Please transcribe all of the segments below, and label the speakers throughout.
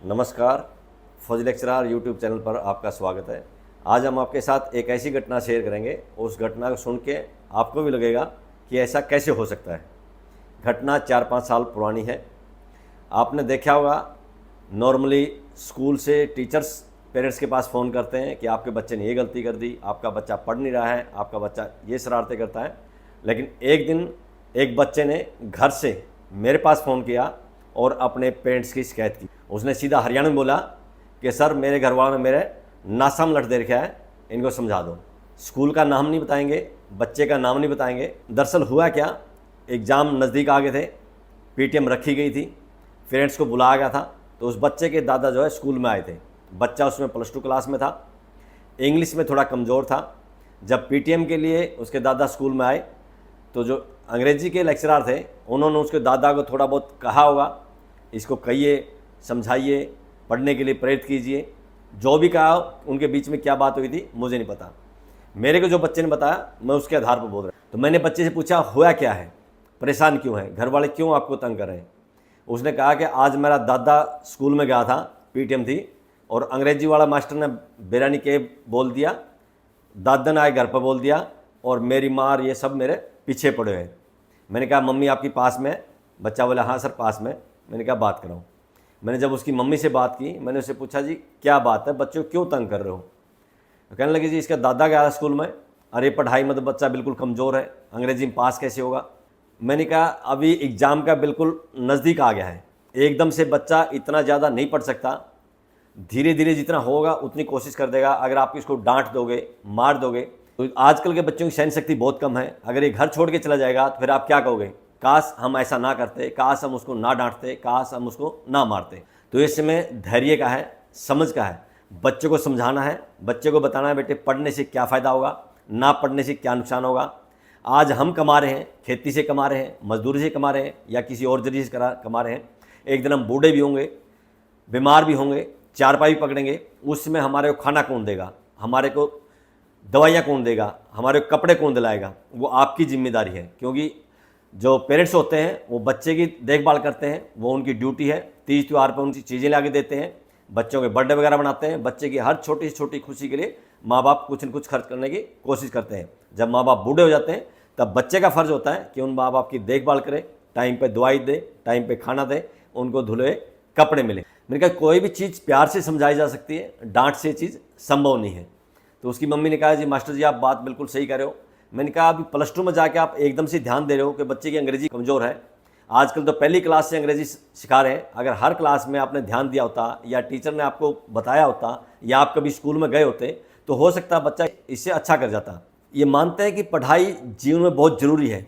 Speaker 1: नमस्कार, फौजी lecturer YouTube channel पर आपका स्वागत है। आज हम आपके साथ एक ऐसी घटना शेयर करेंगे, उस घटना को सुन के आपको भी लगेगा कि ऐसा कैसे हो सकता है। घटना 4-5 साल पुरानी है। आपने देखा होगा, नॉर्मली स्कूल से टीचर्स पेरेंट्स के पास फ़ोन करते हैं कि आपके बच्चे ने ये गलती कर दी, आपका बच्चा पढ़ नहीं रहा है, आपका बच्चा ये शरारतें करता है। लेकिन एक दिन एक बच्चे ने घर से मेरे पास फ़ोन किया और अपने पेरेंट्स की शिकायत की। उसने सीधा हरियाणा में बोला कि सर, मेरे घर वालों ने मेरे नासम लट दे रखा है, इनको समझा दो। स्कूल का नाम नहीं बताएंगे, बच्चे का नाम नहीं बताएंगे। दरअसल हुआ क्या, एग्ज़ाम नज़दीक आ गए थे, पीटीएम रखी गई थी, पेरेंट्स को बुलाया गया था। तो उस बच्चे के दादा जो है स्कूल में आए थे। बच्चा उसमें +2 क्लास में था, इंग्लिश में थोड़ा कमज़ोर था। जब पीटीएम के लिए उसके दादा स्कूल में आए तो जो अंग्रेजी के लेक्चरर थे, उन्होंने उसके दादा को थोड़ा बहुत कहा होगा, इसको कहिए, समझाइए, पढ़ने के लिए प्रेरित कीजिए। जो भी कहा, उनके बीच में क्या बात हुई थी मुझे नहीं पता। मेरे को जो बच्चे ने बताया, मैं उसके आधार पर बोल रहा हूँ। तो मैंने बच्चे से पूछा, हुआ क्या है, परेशान क्यों है, घर वाले क्यों आपको तंग कर रहे हैं। उसने कहा कि आज मेरा दादा स्कूल में गया था, पीटीएम थी, और अंग्रेजी वाला मास्टर ने बेरानी के बोल दिया, दादा ने आए घर पर बोल दिया, और मेरी माँ और ये सब मेरे पीछे पड़े हुए। मैंने कहा, मम्मी आपकी पास में? बच्चा बोला, हाँ सर पास में। मैंने कहा, बात कराऊँ। मैंने जब उसकी मम्मी से बात की, मैंने उससे पूछा, जी क्या बात है, बच्चों को क्यों तंग कर रहे हो। तो कहने लगे, जी इसका दादा गया स्कूल में, अरे पढ़ाई में तो बच्चा बिल्कुल कमज़ोर है, अंग्रेजी में पास कैसे होगा। मैंने कहा, अभी एग्ज़ाम का बिल्कुल नज़दीक आ गया है, एकदम से बच्चा इतना ज़्यादा नहीं पढ़ सकता, धीरे धीरे जितना होगा उतनी कोशिश कर देगा। अगर आप इसको डांट दोगे, मार दोगे, तो आजकल के बच्चों की सहन शक्ति बहुत कम है। अगर ये घर छोड़ के चला जाएगा तो फिर आप क्या कहोगे, काश हम ऐसा ना करते, काश हम उसको ना डांटते, काश हम उसको ना मारते। तो इस समय धैर्य का है, समझ का है, बच्चे को समझाना है, बच्चे को बताना है, बेटे पढ़ने से क्या फ़ायदा होगा, ना पढ़ने से क्या नुकसान होगा। आज हम कमा रहे हैं, खेती से कमा रहे हैं, मजदूरी से कमा रहे हैं, या किसी और जरिए से कमा रहे हैं। एक दिन हम बूढ़े भी होंगे, बीमार भी होंगे, चारपाई भी पकड़ेंगे, उसमें हमारे को खाना कौन देगा, हमारे को दवाइयाँ कौन देगा, हमारे कपड़े कौन दिलाएगा, वो आपकी जिम्मेदारी है। क्योंकि जो पेरेंट्स होते हैं वो बच्चे की देखभाल करते हैं, वो उनकी ड्यूटी है। तीज त्यौहार पर उनकी चीज़ें ला के देते हैं, बच्चों के बर्थडे वगैरह बनाते हैं, बच्चे की हर छोटी से छोटी खुशी के लिए माँ बाप कुछ न कुछ खर्च करने की कोशिश करते हैं। जब माँ बाप बूढ़े हो जाते हैं तब बच्चे का फ़र्ज़ होता है कि उन माँ बाप की देखभाल करे, टाइम पर दवाई दे, टाइम पर खाना दे, उनको धुले कपड़े मिले। मैंने कहा, कोई भी चीज़ प्यार से समझाई जा सकती है, डांट से चीज़ संभव नहीं है। तो उसकी मम्मी ने कहा, जी मास्टर जी आप बात बिल्कुल सही कह रहे हो। मैंने कहा, अभी +2 में जाके आप एकदम से ध्यान दे रहे हो कि बच्चे की अंग्रेजी कमज़ोर है। आजकल तो पहली क्लास से अंग्रेजी सिखा रहे हैं। अगर हर क्लास में आपने ध्यान दिया होता, या टीचर ने आपको बताया होता, या आप कभी स्कूल में गए होते, तो हो सकता है बच्चा इससे अच्छा कर जाता। ये मानते हैं कि पढ़ाई जीवन में बहुत ज़रूरी है,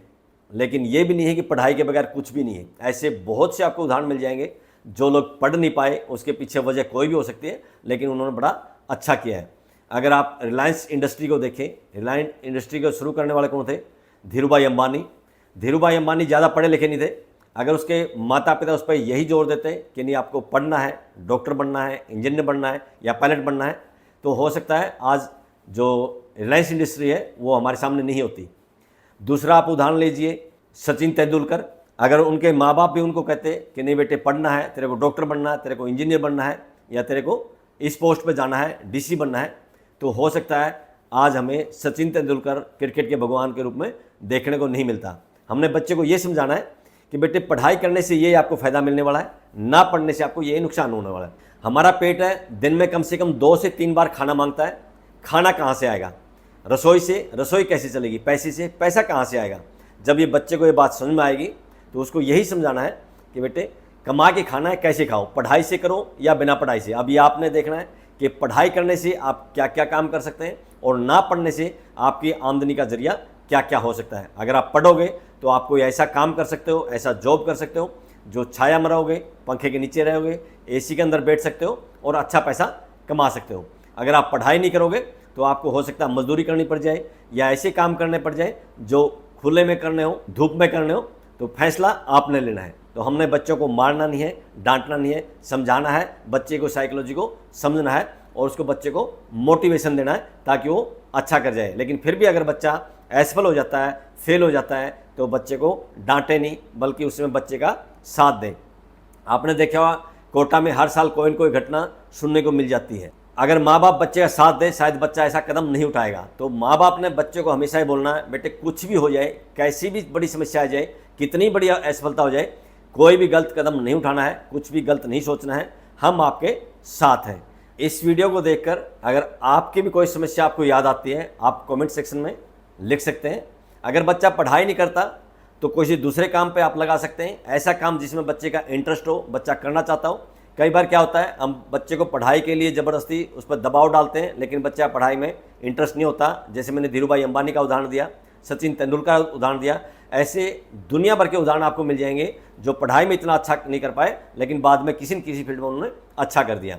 Speaker 1: लेकिन ये भी नहीं है कि पढ़ाई के बगैर कुछ भी नहीं है। ऐसे बहुत से आपको उदाहरण मिल जाएंगे, जो लोग पढ़ नहीं पाए, उसके पीछे वजह कोई भी हो सकती है, लेकिन उन्होंने बड़ा अच्छा किया है। अगर आप रिलायंस इंडस्ट्री को देखें, रिलायंस इंडस्ट्री को शुरू करने वाले कौन थे, धीरूभाई अंबानी। धीरूभाई अंबानी ज़्यादा पढ़े लिखे नहीं थे। अगर उसके माता पिता उस पर यही जोर देते कि नहीं आपको पढ़ना है, डॉक्टर बनना है, इंजीनियर बनना है, या पायलट बनना है, तो हो सकता है आज जो रिलायंस इंडस्ट्री है वो हमारे सामने नहीं होती। दूसरा आप उदाहरण लीजिए, सचिन तेंदुलकर। अगर उनके माँ बाप भी उनको कहते कि नहीं बेटे पढ़ना है, तेरे को डॉक्टर बनना है, तेरे को इंजीनियर बनना है, या तेरे को इस पोस्ट पे जाना है, डीसी बनना है, तो हो सकता है आज हमें सचिन तेंदुलकर क्रिकेट के भगवान के रूप में देखने को नहीं मिलता। हमने बच्चे को ये समझाना है कि बेटे पढ़ाई करने से ये आपको फ़ायदा मिलने वाला है, ना पढ़ने से आपको ये नुकसान होने वाला है। हमारा पेट है, दिन में कम से कम 2 से 3 बार खाना मांगता है। खाना कहाँ से आएगा, रसोई से। रसोई कैसे चलेगी, पैसे से। पैसा कहाँ से आएगा। जब ये बच्चे को ये बात समझ में आएगी तो उसको यही समझाना है कि बेटे कमा के खाना है, कैसे खाओ, पढ़ाई से करो या बिना पढ़ाई से। अब ये आपने देखना है कि पढ़ाई करने से आप क्या क्या काम कर सकते हैं, और ना पढ़ने से आपकी आमदनी का जरिया क्या क्या हो सकता है। अगर आप पढ़ोगे तो आप कोई ऐसा काम कर सकते हो, ऐसा जॉब कर सकते हो जो छाया में रहोगे, पंखे के नीचे रहोगे, एसी के अंदर बैठ सकते हो और अच्छा पैसा कमा सकते हो। अगर आप पढ़ाई नहीं करोगे तो आपको हो सकता है मजदूरी करनी पड़ जाए, या ऐसे काम करने पड़ जाए जो खुले में करने हो, धूप में करने हो। तो फैसला आपने लेना है। तो हमने बच्चों को मारना नहीं है, डांटना नहीं है, समझाना है, बच्चे को साइकोलॉजी को समझना है, और उसको बच्चे को मोटिवेशन देना है ताकि वो अच्छा कर जाए। लेकिन फिर भी अगर बच्चा असफल हो जाता है, फेल हो जाता है, तो बच्चे को डांटे नहीं, बल्कि उसमें बच्चे का साथ दें। आपने देखा होगा कोटा में हर साल कोई न कोई घटना सुनने को मिल जाती है। अगर माँ बाप बच्चे का साथ दे शायद बच्चा ऐसा कदम नहीं उठाएगा। तो माँ बाप ने बच्चे को हमेशा ही बोलना है, बेटे कुछ भी हो जाए, कैसी भी बड़ी समस्या आ जाए, कितनी बड़ी असफलता हो जाए, कोई भी गलत कदम नहीं उठाना है, कुछ भी गलत नहीं सोचना है, हम आपके साथ हैं। इस वीडियो को देखकर अगर आपकी भी कोई समस्या आपको याद आती है, आप कमेंट सेक्शन में लिख सकते हैं। अगर बच्चा पढ़ाई नहीं करता तो किसी दूसरे काम पे आप लगा सकते हैं, ऐसा काम जिसमें बच्चे का इंटरेस्ट हो, बच्चा करना चाहता हो। कई बार क्या होता है, हम बच्चे को पढ़ाई के लिए ज़बरदस्ती उस पर दबाव डालते हैं, लेकिन बच्चा पढ़ाई में इंटरेस्ट नहीं होता। जैसे मैंने धीरू भाई अंबानी का उदाहरण दिया, सचिन तेंदुलकर का उदाहरण दिया, ऐसे दुनिया भर के उदाहरण आपको मिल जाएंगे जो पढ़ाई में इतना अच्छा नहीं कर पाए, लेकिन बाद में किसी न किसी फील्ड में उन्होंने अच्छा कर दिया।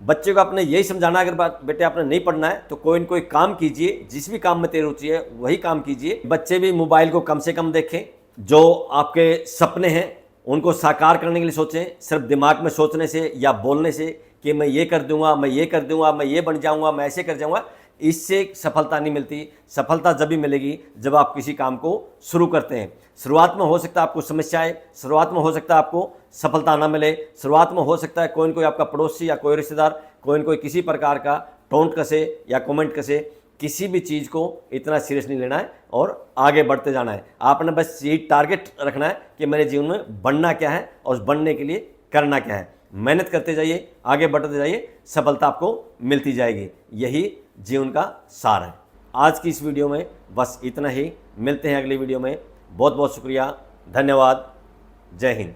Speaker 1: बच्चे को आपने यही समझाना, अगर बेटे आपने नहीं पढ़ना है तो कोई न कोई काम कीजिए, जिस भी काम में तेरी रुचि है वही काम कीजिए। बच्चे भी मोबाइल को कम से कम देखें, जो आपके सपने हैं उनको साकार करने के लिए सोचें। सिर्फ दिमाग में सोचने से या बोलने से कि मैं ये कर दूंगा, मैं ये कर दूंगा, मैं ये बन जाऊंगा, मैं ऐसे कर जाऊंगा, इससे सफलता नहीं मिलती। सफलता जब भी मिलेगी जब आप किसी काम को शुरू करते हैं। शुरुआत में हो सकता है आपको समस्या आए, शुरुआत में हो सकता है आपको सफलता ना मिले, शुरुआत में हो सकता है कोई न कोई आपका पड़ोसी या कोई रिश्तेदार कोई न कोई किसी प्रकार का टोंट कसे या कमेंट कसे। किसी भी चीज़ को इतना सीरियस नहीं लेना है और आगे बढ़ते जाना है। आपने बस ये टारगेट रखना है कि मेरे जीवन में बनना क्या है और उस बनने के लिए करना क्या है। मेहनत करते जाइए, आगे बढ़ते जाइए, सफलता आपको मिलती जाएगी। यही जीवन का सार है। आज की इस वीडियो में बस इतना ही। मिलते हैं अगली वीडियो में। बहुत बहुत शुक्रिया, धन्यवाद, जय हिंद।